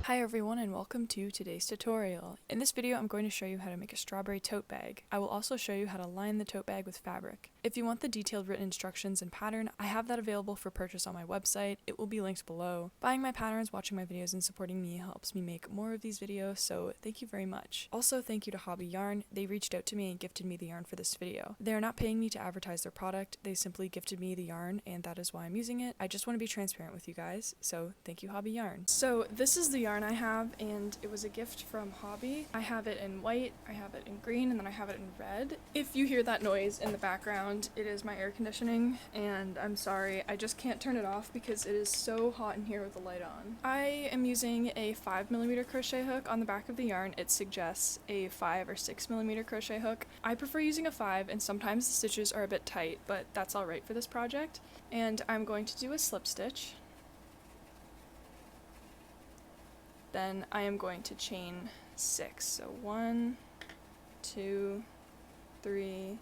Hi everyone and welcome to today's tutorial. In this video I'm going to show you how to make a strawberry tote bag. I will also show you how to line the tote bag with fabric. If you want the detailed written instructions and pattern, I have that available for purchase on my website. It will be linked below. Buying my patterns, watching my videos, and supporting me helps me make more of these videos, so thank you very much. Also, thank you to Hobbii Yarn. They reached out to me and gifted me the yarn for this video. They are not paying me to advertise their product, they simply gifted me the yarn and that is why I'm using it. I just want to be transparent with you guys, so thank you Hobbii Yarn. So this is the yarn I have and it was a gift from Hobbii. I have it in white, I have it in green, and then I have it in red. If you hear that noise in the background, it is my air conditioning and I'm sorry, I just can't turn it off because it is so hot in here with the light on. I am using a 5mm crochet hook on the back of the yarn. It suggests a 5 or 6mm crochet hook. I prefer using a 5 and sometimes the stitches are a bit tight, but that's alright for this project. And I'm going to do a slip stitch. Then I am going to chain 6. So 1, 2, 3,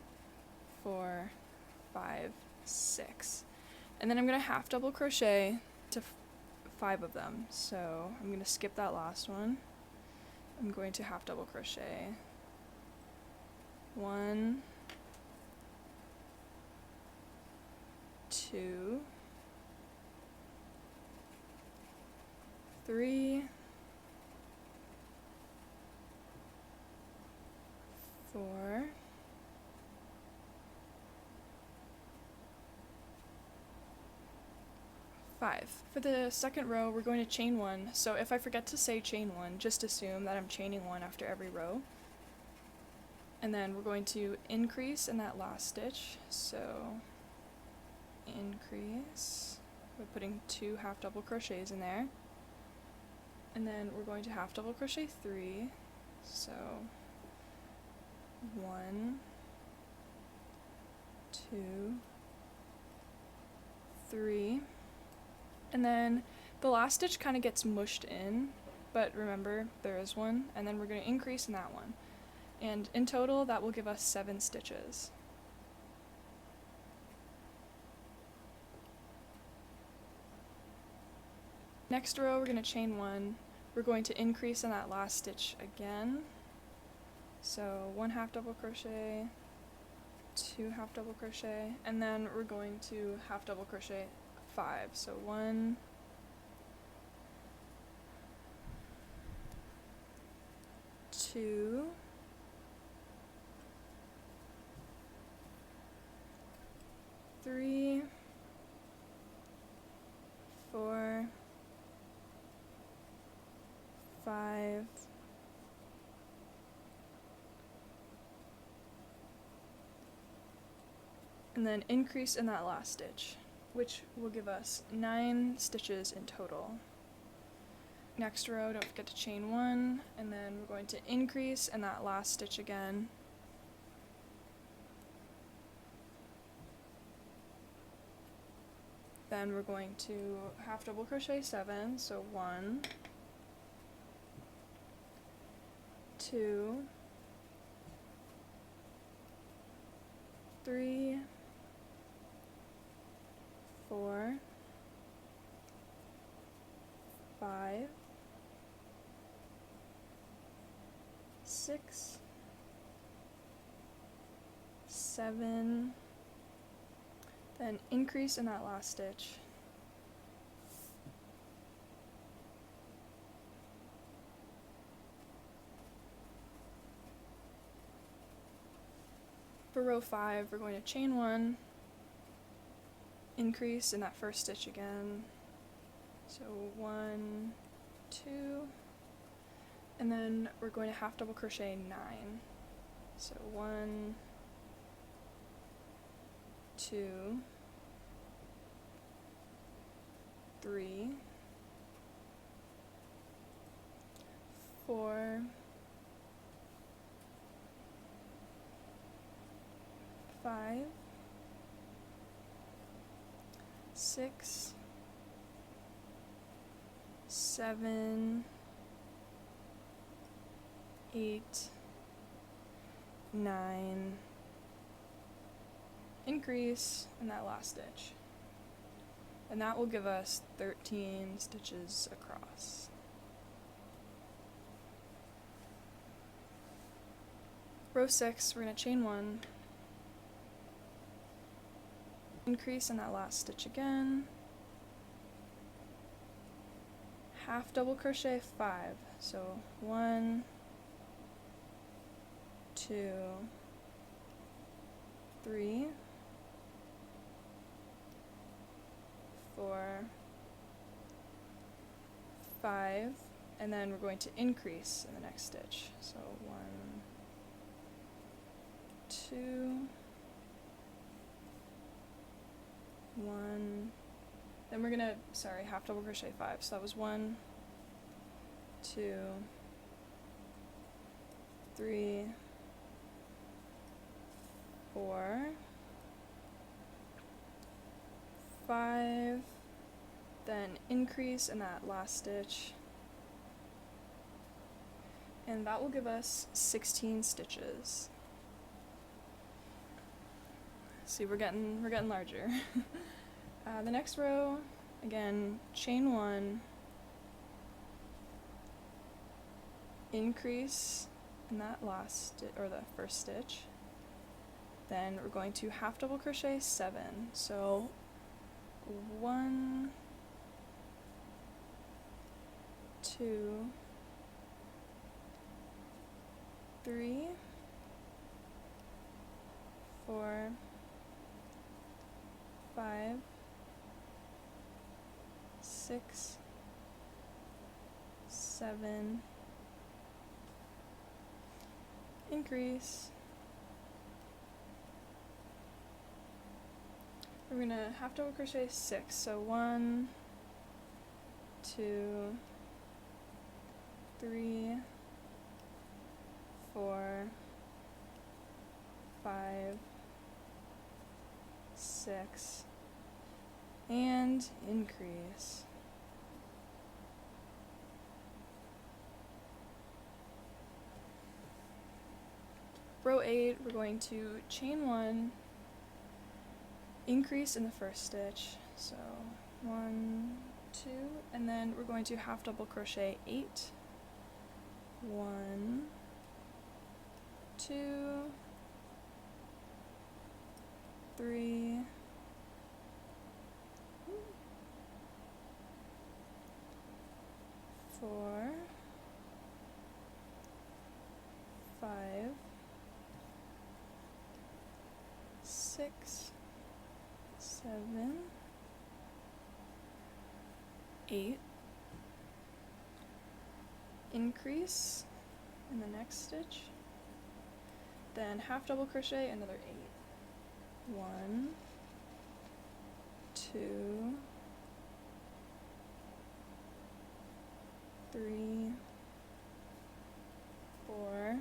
4, 5, 6. And then I'm going to half double crochet to 5 of them. So I'm going to skip that last one. I'm going to half double crochet 1, 2, 3, 4, 5. For the second row, we're going to chain 1. So if I forget to say chain 1, just assume that I'm chaining 1 after every row. And then we're going to increase in that last stitch. So increase by putting 2 half double crochets in there. And then we're going to half double crochet 3. So 1, 2, 3, and then the last stitch kind of gets mushed in, but remember there is one, and then we're going to increase in that one, and in total that will give us 7 stitches. Next row we're going to chain 1, we're going to increase in that last stitch again. So 1 half double crochet, 2 half double crochet, and then we're going to half double crochet 5. So 1, 2, 3, 4, 5, 6, and then increase in that last stitch, which will give us 9 stitches in total. Next row, don't forget to chain 1, and then we're going to increase in that last stitch again. Then we're going to half double crochet 7, so 1, 2, 3, 4, 5, 6, 7, then increase in that last stitch. For row 5, we're going to chain 1, increase in that first stitch again, so 1, 2, and then we're going to half double crochet 9, so 1, 2, 3, 4, 5, 6, 7, 8, 9, increase in that last stitch. And that will give us 13 stitches across. Row 6, we're going to chain 1, increase in that last stitch again, half double crochet 5, so 1, 2, 3, 4, 5, and then we're going to increase in the next stitch, so 1, 2, 1, then we're gonna, half double crochet 5, so that was 1, 2, 3, 4, 5, then increase in that last stitch, and that will give us 16 stitches. See, we're getting larger. The next row, again, chain 1, increase in that last or the first stitch. Then we're going to half double crochet 7. So 1, 2, 3, 4, 5, 6, 7, increase. We're going to half double crochet 6, so 1, 2, 3, 4, 5, 6, and increase. Row 8, we're going to chain 1, increase in the first stitch, so 1, 2, and then we're going to half double crochet 8, 1, 2, 3, 4, 5, 6, 7, 8, increase in the next stitch, then half double crochet another 8, 1, 2, 3, 4,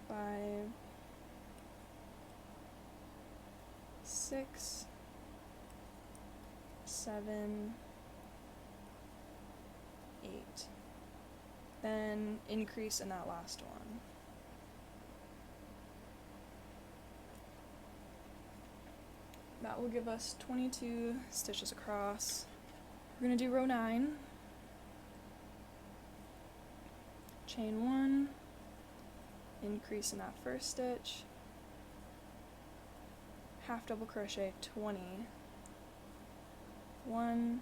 5, 6, 7, 8. Then increase in that last one. That will give us 22 stitches across. We're going to do row 9, chain 1, increase in that first stitch, half double crochet 20, 1,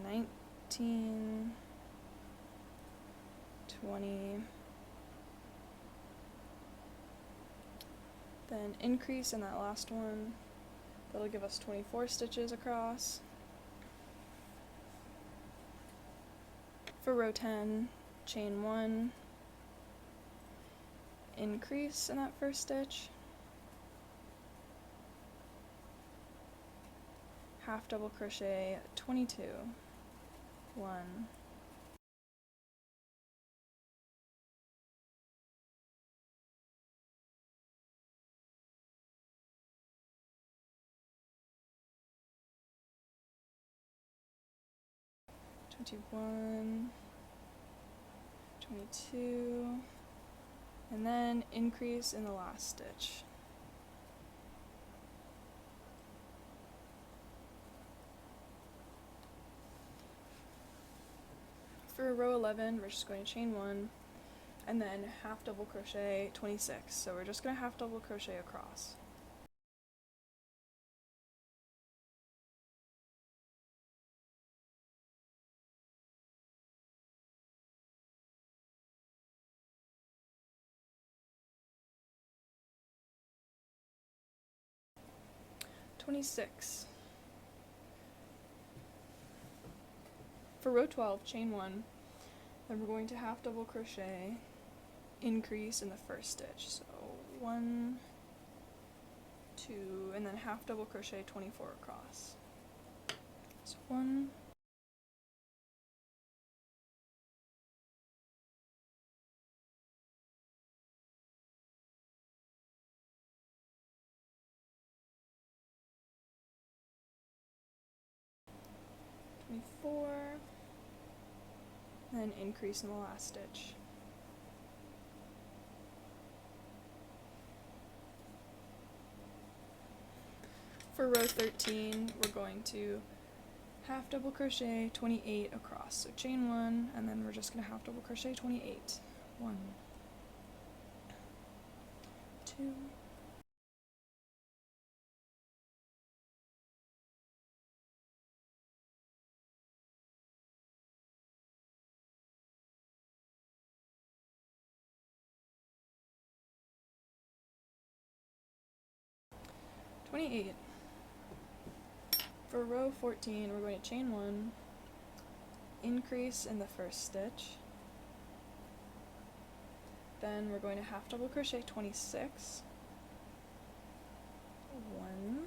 19, 20, then increase in that last one. That'll give us 24 stitches across. For row 10, chain 1, increase in that first stitch, half double crochet 22, 1, 21, 22, and then increase in the last stitch. For row 11, we're just going to chain 1, and then half double crochet 26. So we're just going to half double crochet across. For row 12, chain 1, then we're going to half double crochet, increase in the first stitch. So 1, 2, and then half double crochet 24 across. So 1, 24, and then increase in the last stitch. For row 13, we're going to half double crochet 28 across. So chain 1, and then we're just going to half double crochet 28. 1, 2, 28. For row 14, we're going to chain 1, increase in the first stitch, then we're going to half double crochet 26, 1,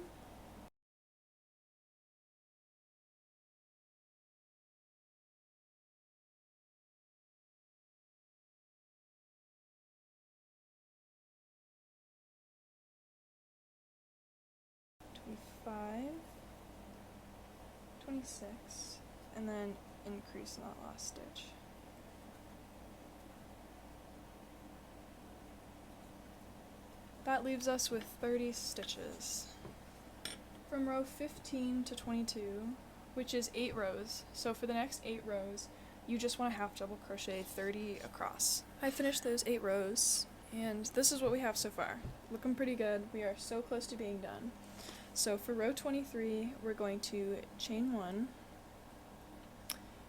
25, 26, and then increase in that last stitch. That leaves us with 30 stitches. From row 15 to 22, which is 8 rows, so for the next 8 rows, you just want to half double crochet 30 across. I finished those 8 rows, and this is what we have so far. Looking pretty good. We are so close to being done. So for row 23, we're going to chain 1,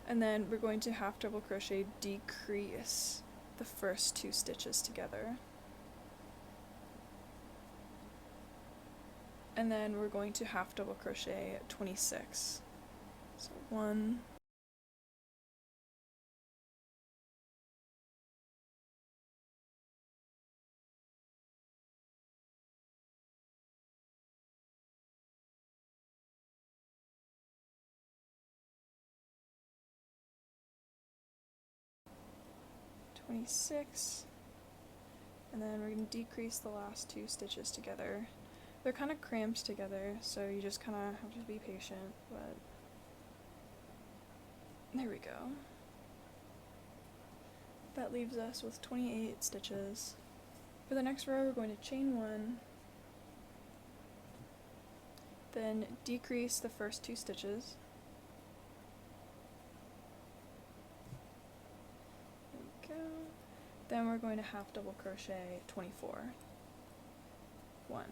and then we're going to half double crochet decrease the first 2 stitches together. And then we're going to half double crochet 26. So 1, 26, and then we're going to decrease the last 2 stitches together. They're kind of cramped together, so you just kind of have to be patient, but there we go. That leaves us with 28 stitches. For the next row, we're going to chain 1, then decrease the first 2 stitches. There we go. Then we're going to half double crochet 24. 1.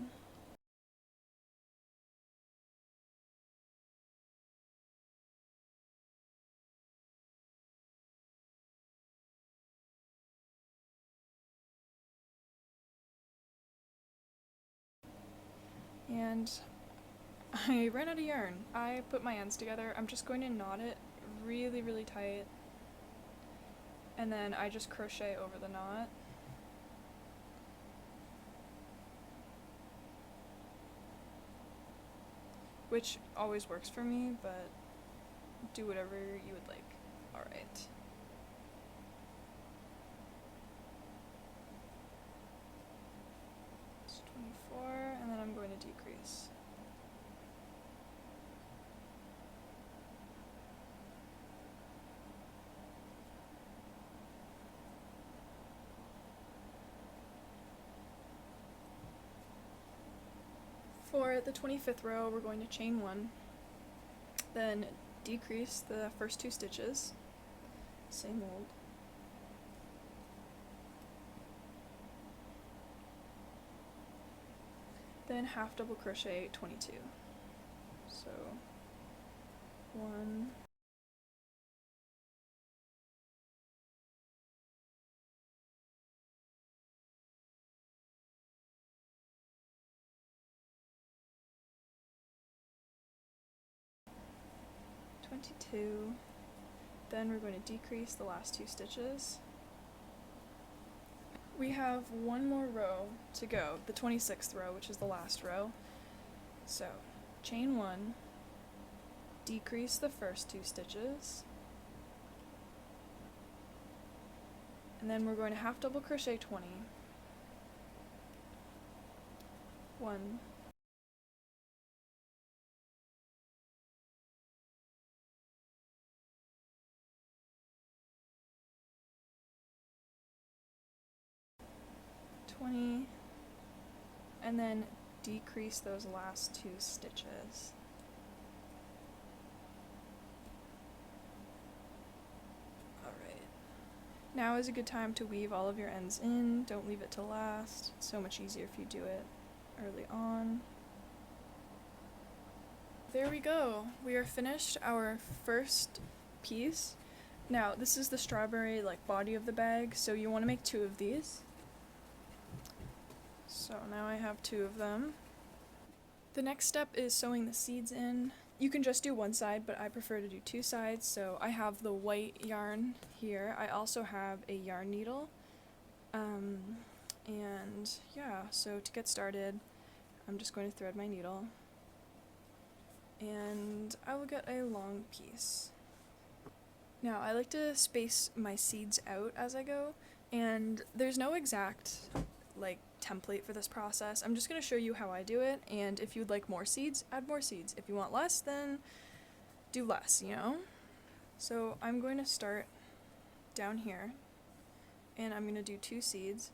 And I ran out of yarn. I put my ends together. I'm just going to knot it really, really tight, and then I just crochet over the knot. Which always works for me, but do whatever you would like. Alright. It's 24, and then I'm going to decrease. For the 25th row, we're going to chain 1, then decrease the first 2 stitches, same old. Then half double crochet 22. So 1, 22. Then we're going to decrease the last 2 stitches. We have one more row to go, the 26th row, which is the last row. So chain 1, decrease the first 2 stitches, and then we're going to half double crochet 20. 1, 20, and then decrease those last 2 stitches. Alright. Now is a good time to weave all of your ends in. Don't leave it to last. It's so much easier if you do it early on. There we go. We are finished our first piece. Now, this is the strawberry body of the bag, so you want to make 2 of these. So now I have 2 of them. The next step is sewing the seeds in. You can just do one side, but I prefer to do 2 sides, so I have the white yarn here. I also have a yarn needle. And yeah, so to get started, I'm just going to thread my needle. And I will get a long piece. Now, I like to space my seeds out as I go, and there's no exact template for this process. I'm just going to show you how I do it, and if you'd like more seeds, add more seeds. If you want less, then do less, you know? So I'm going to start down here, and I'm going to do 2 seeds.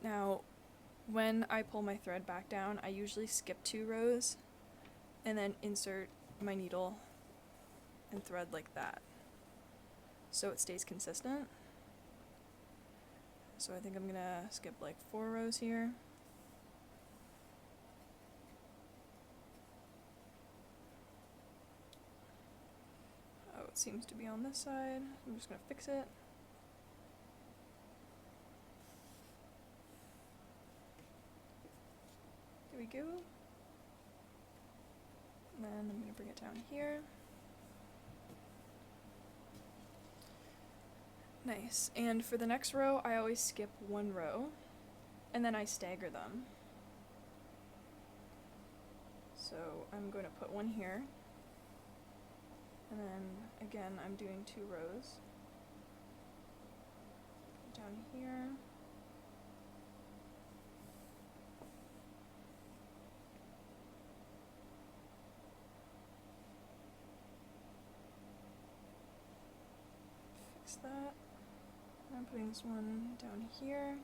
Now, when I pull my thread back down, I usually skip 2 rows, and then insert my needle and thread like that, so it stays consistent. So I think I'm gonna skip 4 rows here. Oh, it seems to be on this side. I'm just gonna fix it. There we go. And then I'm gonna bring it down here. Nice. And for the next row, I always skip 1 row, and then I stagger them. So I'm going to put 1 here, and then again I'm doing 2 rows. Down here. Fix that. I'm putting this one down here.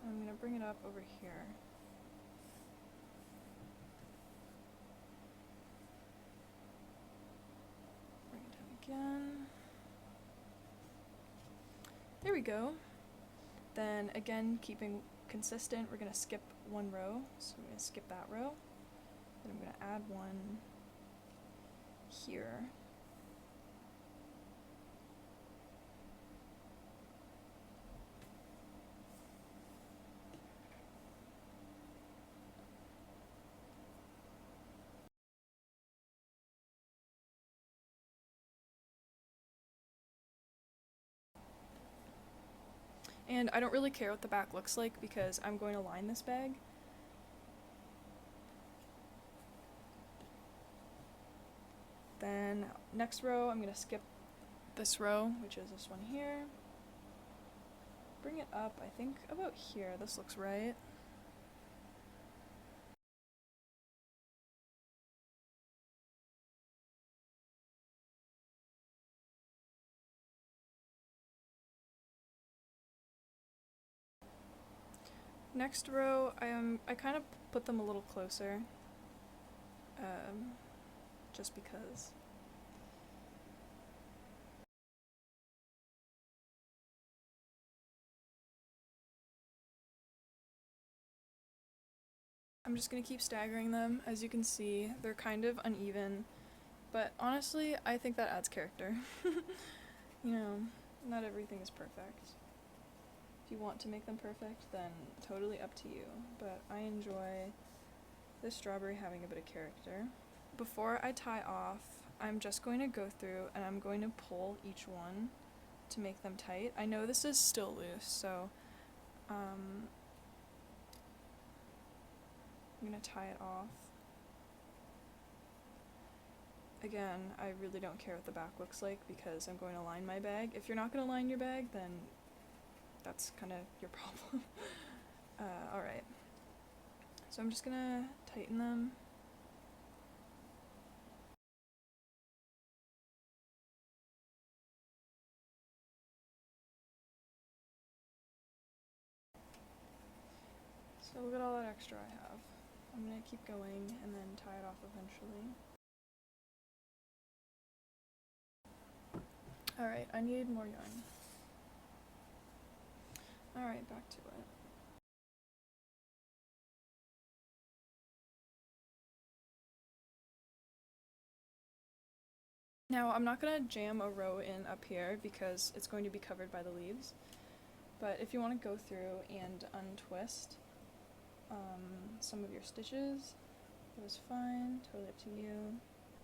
I'm going to bring it up over here. Bring it down again. There we go. Then again, keeping consistent, we're going to skip 1 row. So I'm going to skip that row. Then I'm going to add 1 here. And I don't really care what the back looks like because I'm going to line this bag. Then next row, I'm going to skip this row, which is this one here. Bring it up, I think about here. This looks right. Next row, I kind of put them a little closer, just because. I'm just going to keep staggering them. As you can see, they're kind of uneven, but honestly, I think that adds character. You know, not everything is perfect. If you want to make them perfect, then totally up to you, but I enjoy this strawberry having a bit of character. Before I tie off, I'm just going to go through and I'm going to pull each one to make them tight. I know this is still loose, so I'm going to tie it off. Again, I really don't care what the back looks like because I'm going to line my bag. If you're not going to line your bag, then that's kind of your problem. Alright. So I'm just going to tighten them. So look at all that extra I have. I'm going to keep going and then tie it off eventually. Alright, I need more yarn. Alright, back to it. Now, I'm not going to jam a row in up here because it's going to be covered by the leaves, but if you want to go through and untwist some of your stitches, it was fine, totally up to you.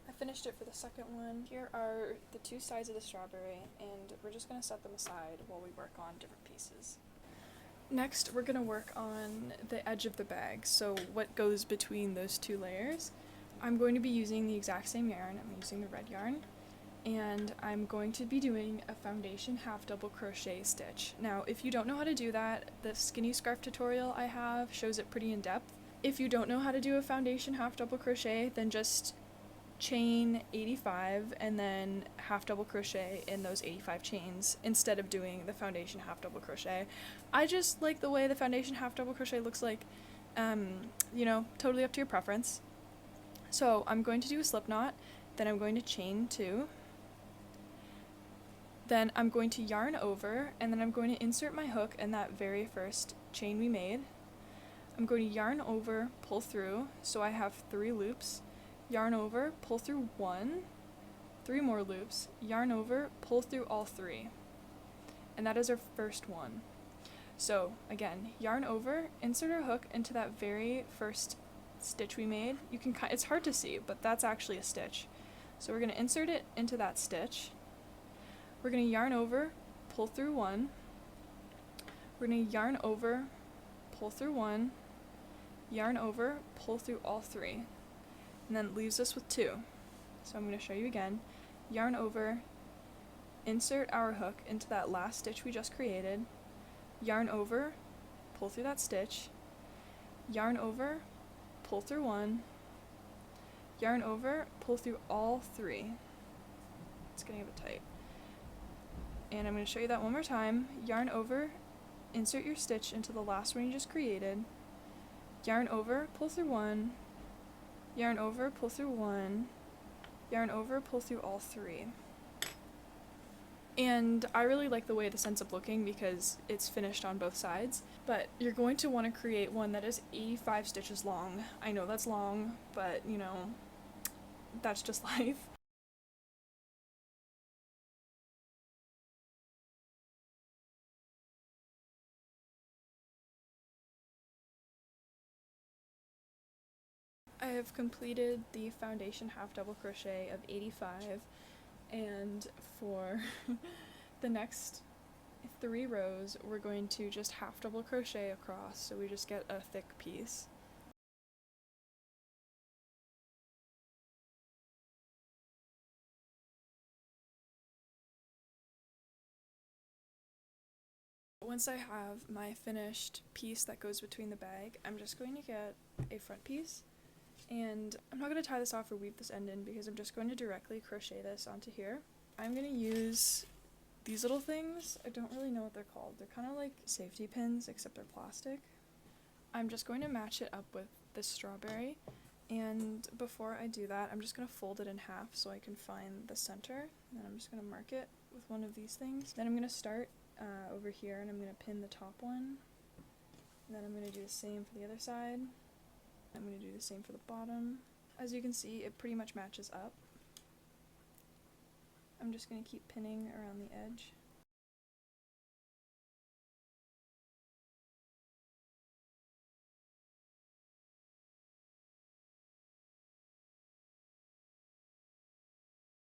I finished it for the second one. Here are the two sides of the strawberry, and we're just going to set them aside while we work on different pieces. Next, we're going to work on the edge of the bag, so what goes between those two layers. I'm going to be using the exact same yarn. I'm using the red yarn, and I'm going to be doing a foundation half double crochet stitch. Now, if you don't know how to do that, the skinny scarf tutorial I have shows it pretty in depth. If you don't know how to do a foundation half double crochet, then just chain 85 and then half double crochet in those 85 chains instead of doing the foundation half double crochet. I just like the way the foundation half double crochet looks like. You know, totally up to your preference. So I'm going to do a slip knot, then I'm going to chain 2, then I'm going to yarn over, and then I'm going to insert my hook in that very first chain we made. I'm going to yarn over, pull through, so I have 3 loops, yarn over, pull through 1, 3 more loops, yarn over, pull through all 3, and that is our first one. So again, yarn over, insert our hook into that very first stitch we made. You can it's hard to see, but that's actually a stitch. So we're going to insert it into that stitch. We're going to yarn over, pull through 1. We're going to yarn over, pull through 1, yarn over, pull through all 3, and then it leaves us with 2. So I'm going to show you again. Yarn over, insert our hook into that last stitch we just created, yarn over, pull through that stitch, yarn over, pull through 1, yarn over, pull through all 3. It's getting a bit tight. And I'm going to show you that one more time. Yarn over, insert your stitch into the last one you just created, yarn over, pull through 1, yarn over, pull through 1, yarn over, pull through all 3. And I really like the way this ends up looking because it's finished on both sides, but you're going to want to create one that is 85 stitches long. I know that's long, but you know, that's just life. I have completed the foundation half double crochet of 85, and for the next 3 rows we're going to just half double crochet across, so we just get a thick piece. Once I have my finished piece that goes between the bag, I'm just going to get a front piece, and I'm not going to tie this off or weave this end in because I'm just going to directly crochet this onto here. I'm going to use these little things. I don't really know what they're called. They're kind of like safety pins, except they're plastic. I'm just going to match it up with this strawberry, and before I do that, I'm just going to fold it in half so I can find the center, and then I'm just going to mark it with one of these things. Then I'm going to start over here, and I'm going to pin the top one, and then I'm going to do the same for the other side. I'm going to do the same for the bottom. As you can see, it pretty much matches up. I'm just going to keep pinning around the edge.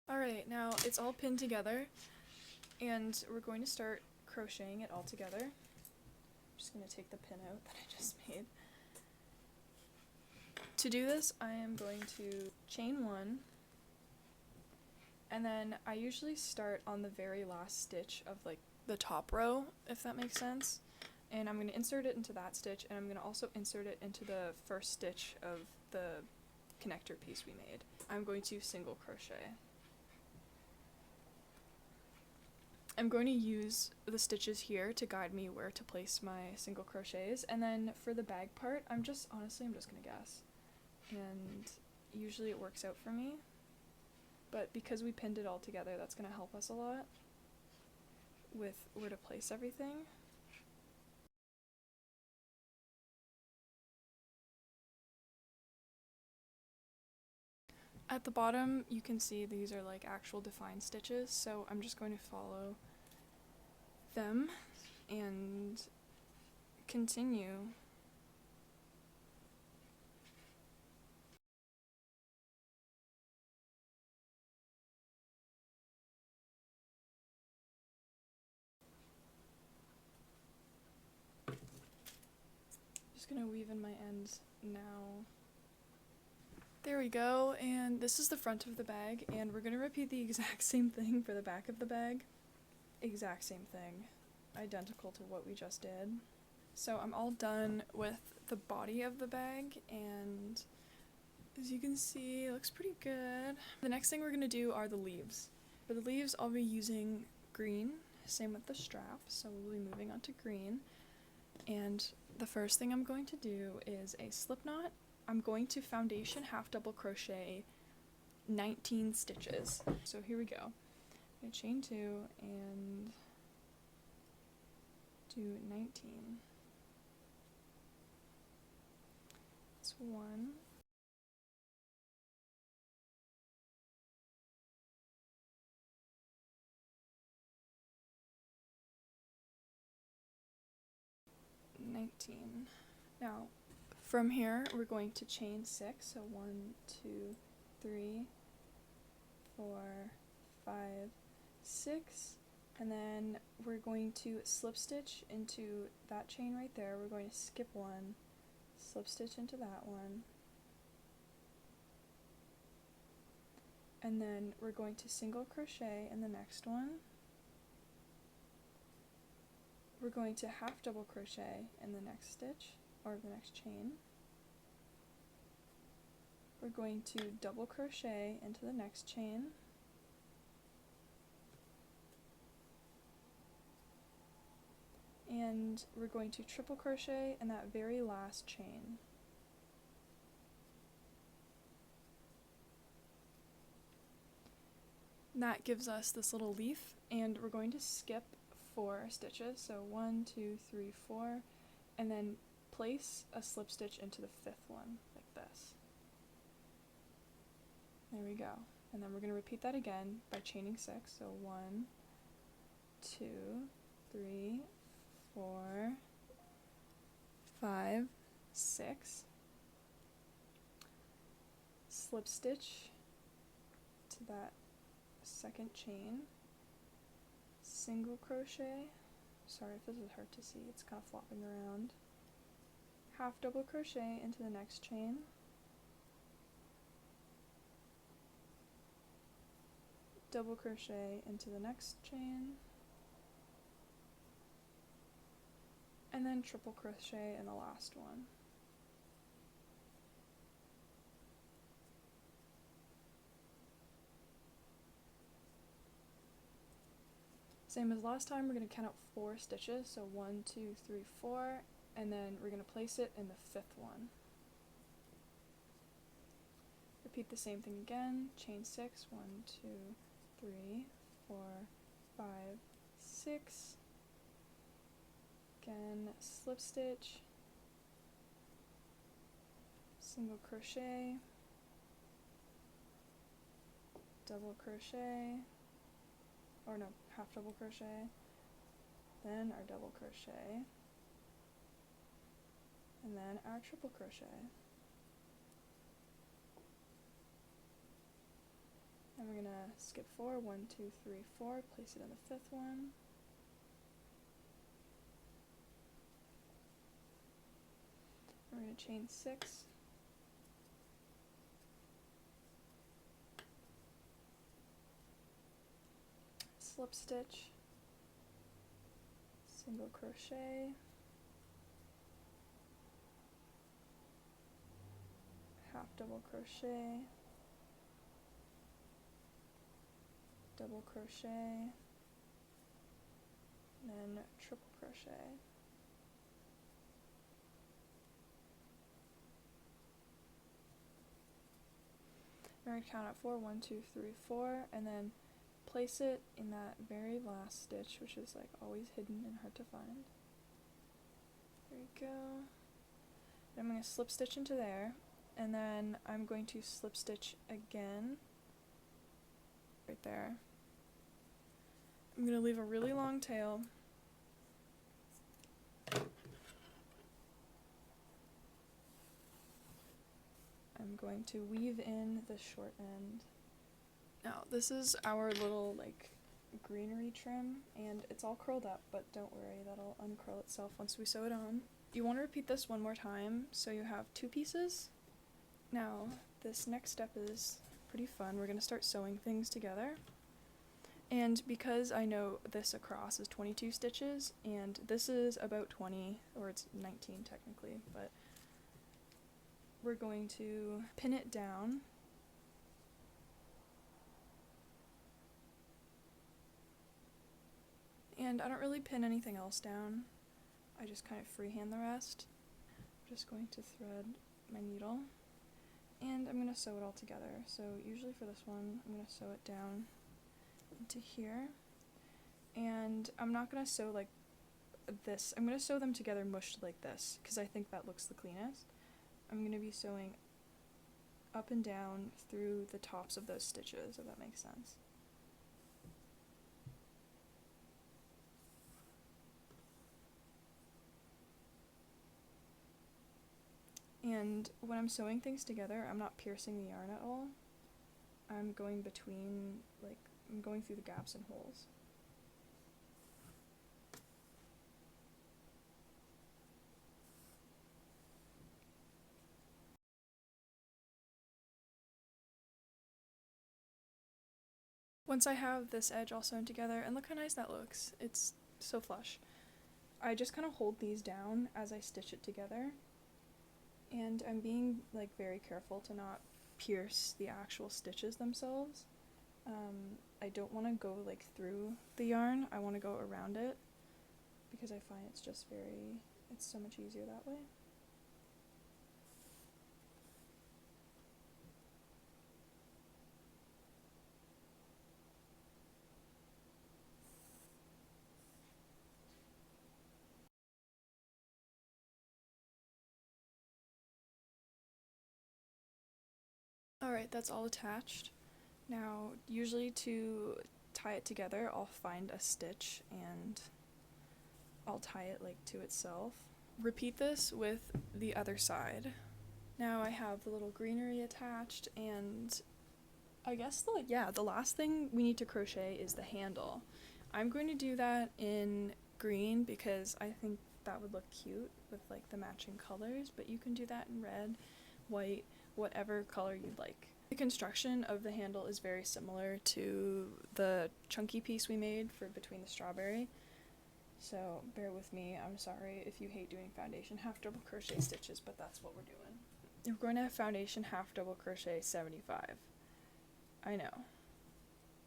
Alright, now it's all pinned together, and we're going to start crocheting it all together. I'm just going to take the pin out that I just made. To do this, I am going to chain one, and then I usually start on the very last stitch of like the top row, if that makes sense. And I'm going to insert it into that stitch, and I'm going to also insert it into the first stitch of the connector piece we made. I'm going to single crochet. I'm going to use the stitches here to guide me where to place my single crochets, and then for the bag part, I'm just gonna guess. And usually it works out for me, but because we pinned it all together, that's gonna help us a lot with where to place everything. At the bottom, you can see these are like actual defined stitches, so I'm just going to follow them and continue. Just gonna weave in my ends now. There we go, and this is the front of the bag, and we're gonna repeat the exact same thing for the back of the bag. Exact same thing. Identical to what we just did. So I'm all done with the body of the bag, and as you can see, it looks pretty good. The next thing we're gonna do are the leaves. For the leaves, I'll be using green, same with the strap, so we'll be moving on to green. And the first thing I'm going to do is a slip knot. I'm going to foundation half double crochet 19 stitches. So here we go. I'm going to chain 2 and do 19. That's 1. Now, from here, we're going to chain 6, so 1, 2, 3, 4, 5, 6, and then we're going to slip stitch into that chain right there. We're going to skip 1, slip stitch into that one, and then we're going to single crochet in the next one. We're going to half double crochet in the next stitch, or the next chain. We're going to double crochet into the next chain. And we're going to triple crochet in that very last chain. That gives us this little leaf, and we're going to skip 4 stitches, so 1, 2, 3, 4, and then place a slip stitch into the 5th one, like this. There we go. And then we're going to repeat that again by chaining 6, so 1, 2, 3, 4, 5, 6, slip stitch to that second chain, single crochet, sorry if this is hard to see, it's kind of flopping around, half double crochet into the next chain, double crochet into the next chain, and then triple crochet in the last one. Same as last time, we're going to count out 4 stitches, so 1, 2, 3, 4, and then we're going to place it in the 5th one. Repeat the same thing again, chain 6, 1, 2, 3, 4, 5, 6, again slip stitch, single crochet, double crochet, or no, half double crochet, then our double crochet, and then our triple crochet. And we're going to skip 4, 1, 2, 3, 4, place it in the fifth one. We're going to chain 6. Slip stitch, single crochet, half double crochet, double crochet, and then triple crochet. We're going to count out 4, 1, 2, 3, 4, and then place it in that very last stitch, which is like always hidden and hard to find. There you go. And I'm going to slip stitch into there, and then I'm going to slip stitch again right there. I'm going to leave a really long tail. I'm going to weave in the short end. Now, this is our little, like, greenery trim, and it's all curled up, but don't worry, that'll uncurl itself once we sew it on. You want to repeat this one more time, so you have 2 pieces. Now, this next step is pretty fun. We're going to start sewing things together. And because I know this across is 22 stitches, and this is about 20, or it's 19 technically, but we're going to pin it down. And I don't really pin anything else down, I just kind of freehand the rest. I'm just going to thread my needle, and I'm going to sew it all together. So usually for this one, I'm going to sew it down into here, and I'm not going to sew like this. I'm going to sew them together mushed like this, because I think that looks the cleanest. I'm going to be sewing up and down through the tops of those stitches, if that makes sense. And when I'm sewing things together, I'm not piercing the yarn at all. I'm going between, like, I'm going through the gaps and holes. Once I have this edge all sewn together, and look how nice that looks, it's so flush, I just kind of hold these down as I stitch it together. And I'm being like very careful to not pierce the actual stitches themselves. I don't want to go like through the yarn, I want to go around it, because I find it's so much easier that way. Alright, that's all attached. Now, usually to tie it together, I'll find a stitch and I'll tie it like to itself. Repeat this with the other side. Now I have the little greenery attached, and I guess the last thing we need to crochet is the handle. I'm going to do that in green because I think that would look cute with like the matching colors, but you can do that in red, white, whatever color you'd like. The construction of the handle is very similar to the chunky piece we made for Between the Strawberry, so bear with me. I'm sorry if you hate doing foundation half double crochet stitches, but that's what we're doing. We're going to have foundation half double crochet 75. I know,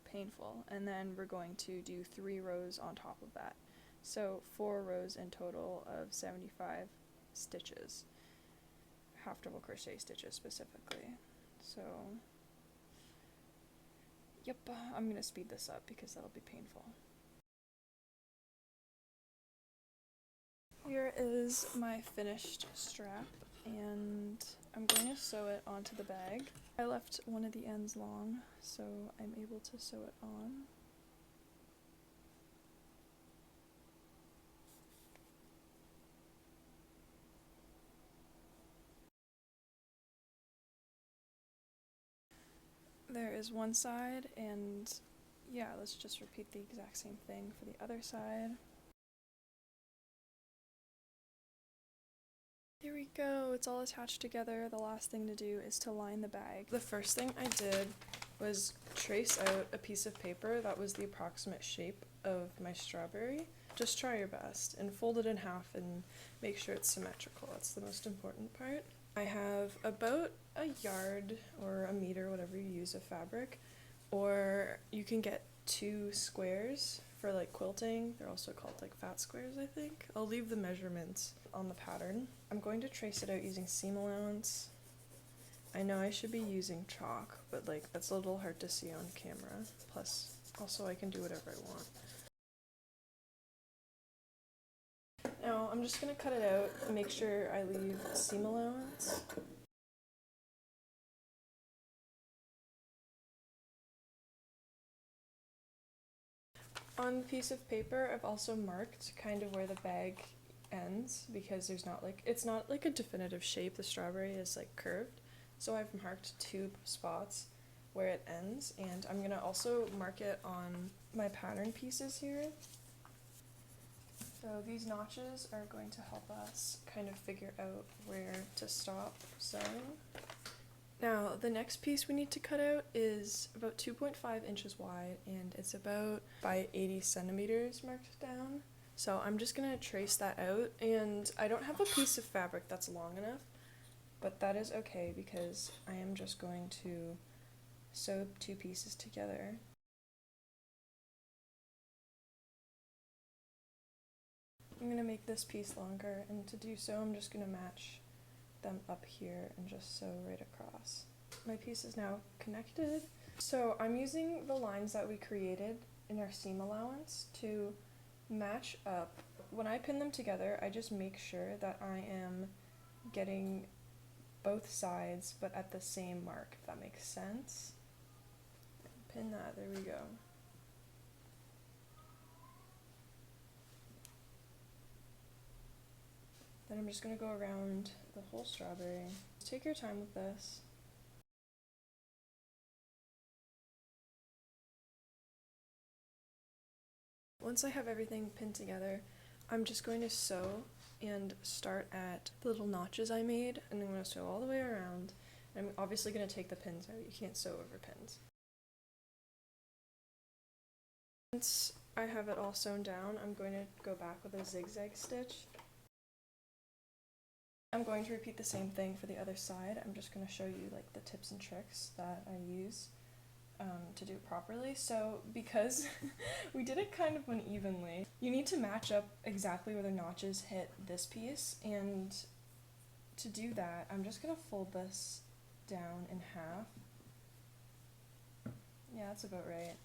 painful. And then we're going to do 3 rows on top of that, so 4 rows in total of 75 stitches, half double crochet stitches specifically. So yep, I'm gonna speed this up because that'll be painful. Here is my finished strap. and I'm going to sew it onto the bag. I left one of the ends long, so I'm able to sew it on. There is one side, and yeah, let's just repeat the exact same thing for the other side. Here we go, it's all attached together. The last thing to do is to line the bag. The first thing I did was trace out a piece of paper that was the approximate shape of my strawberry. Just try your best and fold it in half and make sure it's symmetrical. That's the most important part. I have about a yard or a meter, whatever you use, of fabric, or you can get 2 squares for like quilting. They're also called like fat squares, I think. I'll leave the measurements on the pattern. I'm going to trace it out using seam allowance. I know I should be using chalk, but like that's a little hard to see on camera. Plus, also I can do whatever I want. Now I'm just going to cut it out and make sure I leave seam allowance. On the piece of paper, I've also marked kind of where the bag ends because there's not like, it's not like a definitive shape. The strawberry is like curved. So I've marked 2 spots where it ends, and I'm gonna also mark it on my pattern pieces here. So these notches are going to help us kind of figure out where to stop sewing. Now, the next piece we need to cut out is about 2.5 inches wide, and it's about by 80 centimeters marked down. So I'm just going to trace that out, and I don't have a piece of fabric that's long enough, but that is okay because I am just going to sew 2 pieces together. I'm going to make this piece longer, and to do so I'm just going to match them up here and just sew right across. My piece is now connected. So I'm using the lines that we created in our seam allowance to match up. When I pin them together, I just make sure that I am getting both sides but at the same mark, if that makes sense. Pin that, there we go. Then I'm just going to go around the whole strawberry. Take your time with this. Once I have everything pinned together, I'm just going to sew and start at the little notches I made, and I'm going to sew all the way around. I'm obviously going to take the pins out. You can't sew over pins. Once I have it all sewn down, I'm going to go back with a zigzag stitch. I'm going to repeat the same thing for the other side. I'm just going to show you like the tips and tricks that I use to do it properly. So because we did it kind of unevenly, you need to match up exactly where the notches hit this piece, and to do that I'm just going to fold this down in half. Yeah, that's about right.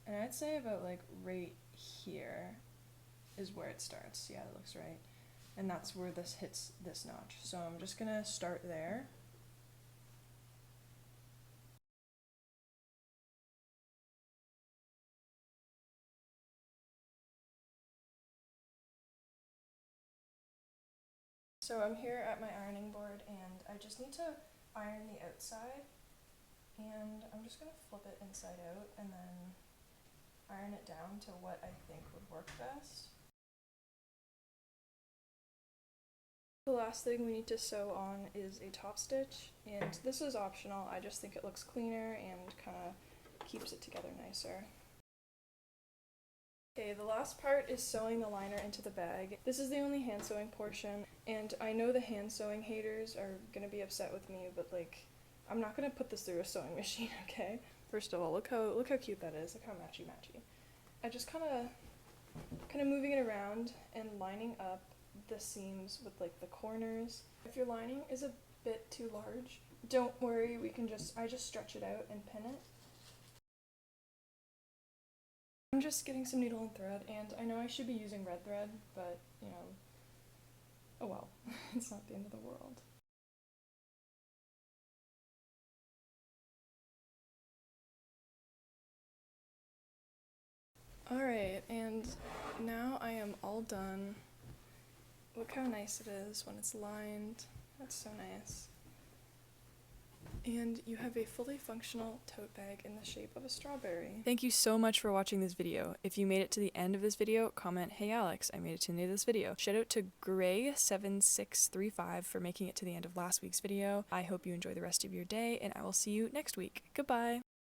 And I'd say about like right here is where it starts. Yeah, it looks right. And that's where this hits this notch. So I'm just gonna start there. So I'm here at my ironing board, and I just need to iron the outside, and I'm just gonna flip it inside out and then iron it down to what I think would work best. The last thing we need to sew on is a top stitch, and this is optional. I just think it looks cleaner and kind of keeps it together nicer. Okay, the last part is sewing the liner into the bag. This is the only hand sewing portion, and I know the hand sewing haters are gonna be upset with me, but like, I'm not gonna put this through a sewing machine, okay? First of all, look how cute that is. Look how matchy-matchy. I just kind of moving it around and lining up the seams with like the corners. If your lining is a bit too large, don't worry, I just stretch it out and pin it. I'm just getting some needle and thread, and I know I should be using red thread, but you know, oh well, it's not the end of the world. Alright, and now I am all done. Look how nice it is when it's lined. That's so nice. And you have a fully functional tote bag in the shape of a strawberry. Thank you so much for watching this video. If you made it to the end of this video, comment, "Hey Alex, I made it to the end of this video." Shout out to Gray7635 for making it to the end of last week's video. I hope you enjoy the rest of your day, and I will see you next week. Goodbye!